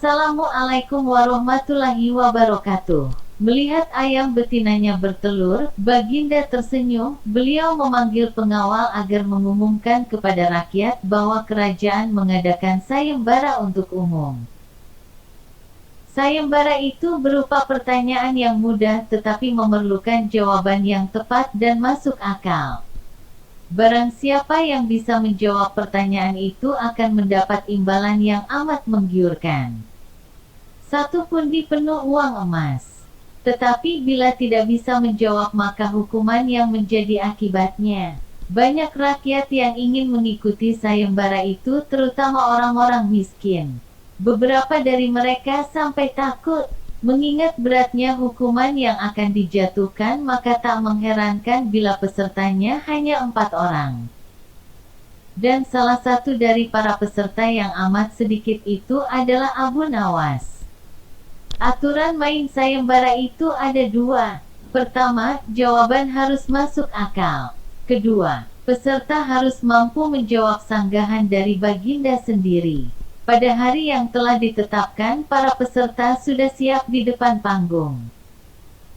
Assalamualaikum warahmatullahi wabarakatuh. Melihat ayam betinanya bertelur, Baginda tersenyum. Beliau memanggil pengawal agar mengumumkan kepada rakyat bahwa kerajaan mengadakan sayembara untuk umum. Sayembara itu berupa pertanyaan yang mudah tetapi memerlukan jawaban yang tepat dan masuk akal. Barang siapa yang bisa menjawab pertanyaan itu akan mendapat imbalan yang amat menggiurkan. 1 pundi penuh uang emas. Tetapi bila tidak bisa menjawab maka hukuman yang menjadi akibatnya. Banyak rakyat yang ingin mengikuti sayembara itu, terutama orang-orang miskin. Beberapa dari mereka sampai takut. Mengingat beratnya hukuman yang akan dijatuhkan, maka tak mengherankan bila pesertanya hanya 4 orang. Dan salah satu dari para peserta yang amat sedikit itu adalah Abu Nawas. Aturan main sayembara itu ada 2. Pertama, jawaban harus masuk akal. Kedua, peserta harus mampu menjawab sanggahan dari Baginda sendiri. Pada hari yang telah ditetapkan, para peserta sudah siap di depan panggung.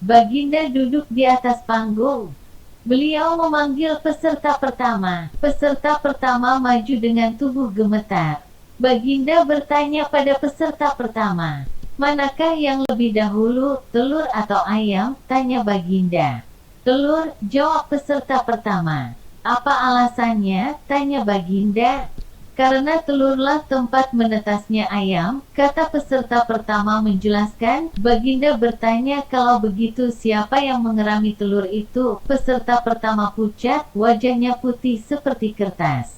Baginda duduk di atas panggung. Beliau memanggil peserta pertama. Peserta pertama maju dengan tubuh gemetar. Baginda bertanya pada peserta pertama, "Manakah yang lebih dahulu, telur atau ayam?" tanya Baginda. "Telur," jawab peserta pertama. "Apa alasannya?" tanya Baginda. "Karena telurlah tempat menetasnya ayam," kata peserta pertama menjelaskan. Baginda bertanya, "Kalau begitu siapa yang mengerami telur itu?" Peserta pertama pucat, wajahnya putih seperti kertas.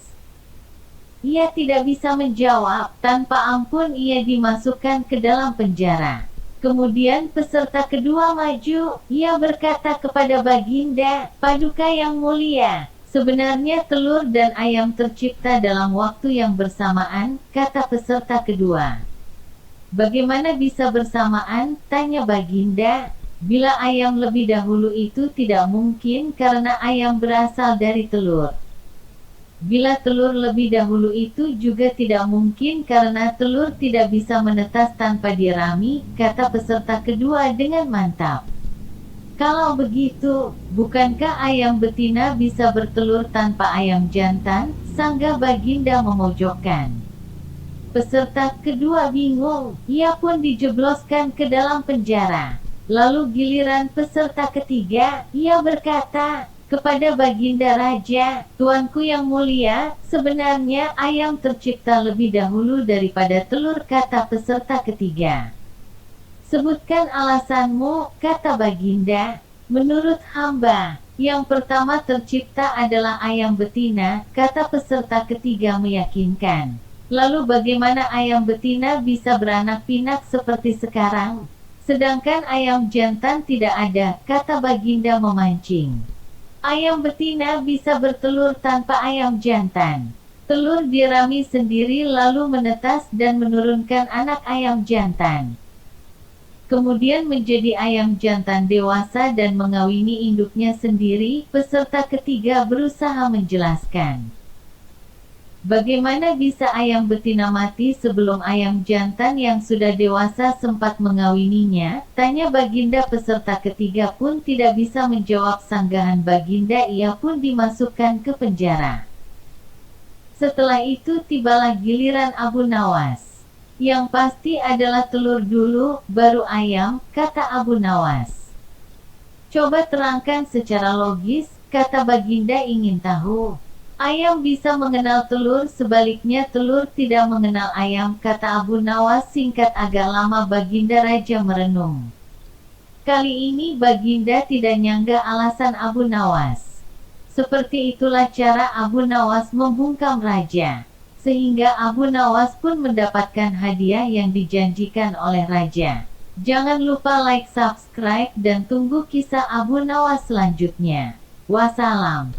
Ia tidak bisa menjawab. Tanpa ampun ia dimasukkan ke dalam penjara. Kemudian peserta kedua maju. Ia berkata kepada Baginda, "Paduka yang mulia, sebenarnya telur dan ayam tercipta dalam waktu yang bersamaan," kata peserta kedua. "Bagaimana bisa bersamaan?" tanya Baginda. "Bila ayam lebih dahulu itu tidak mungkin karena ayam berasal dari telur. Bila telur lebih dahulu itu juga tidak mungkin karena telur tidak bisa menetas tanpa dirami," kata peserta kedua dengan mantap. "Kalau begitu, bukankah ayam betina bisa bertelur tanpa ayam jantan?" sanggah Baginda memojokkan. Peserta kedua bingung. Ia pun dijebloskan ke dalam penjara. Lalu giliran peserta ketiga. Ia berkata kepada Baginda Raja, "Tuanku yang mulia, sebenarnya ayam tercipta lebih dahulu daripada telur," kata peserta ketiga. "Sebutkan alasanmu," kata Baginda. "Menurut hamba, yang pertama tercipta adalah ayam betina," kata peserta ketiga meyakinkan. "Lalu bagaimana ayam betina bisa beranak pinak seperti sekarang? Sedangkan ayam jantan tidak ada," kata Baginda memancing. "Ayam betina bisa bertelur tanpa ayam jantan. Telur dirami sendiri lalu menetas dan menurunkan anak ayam jantan. Kemudian menjadi ayam jantan dewasa dan mengawini induknya sendiri." Peserta ketiga berusaha menjelaskan. "Bagaimana bisa ayam betina mati sebelum ayam jantan yang sudah dewasa sempat mengawininya?" tanya Baginda. Peserta ketiga pun tidak bisa menjawab sanggahan Baginda. Ia pun dimasukkan ke penjara. Setelah itu tibalah giliran Abu Nawas. "Yang pasti adalah telur dulu, baru ayam," kata Abu Nawas. "Coba terangkan secara logis," kata Baginda ingin tahu. "Ayam bisa mengenal telur, sebaliknya telur tidak mengenal ayam," kata Abu Nawas singkat. Agak lama Baginda Raja merenung. Kali ini Baginda tidak nyangga alasan Abu Nawas. Seperti itulah cara Abu Nawas membungkam raja, sehingga Abu Nawas pun mendapatkan hadiah yang dijanjikan oleh raja. Jangan lupa like, subscribe, dan tunggu kisah Abu Nawas selanjutnya. Wassalam.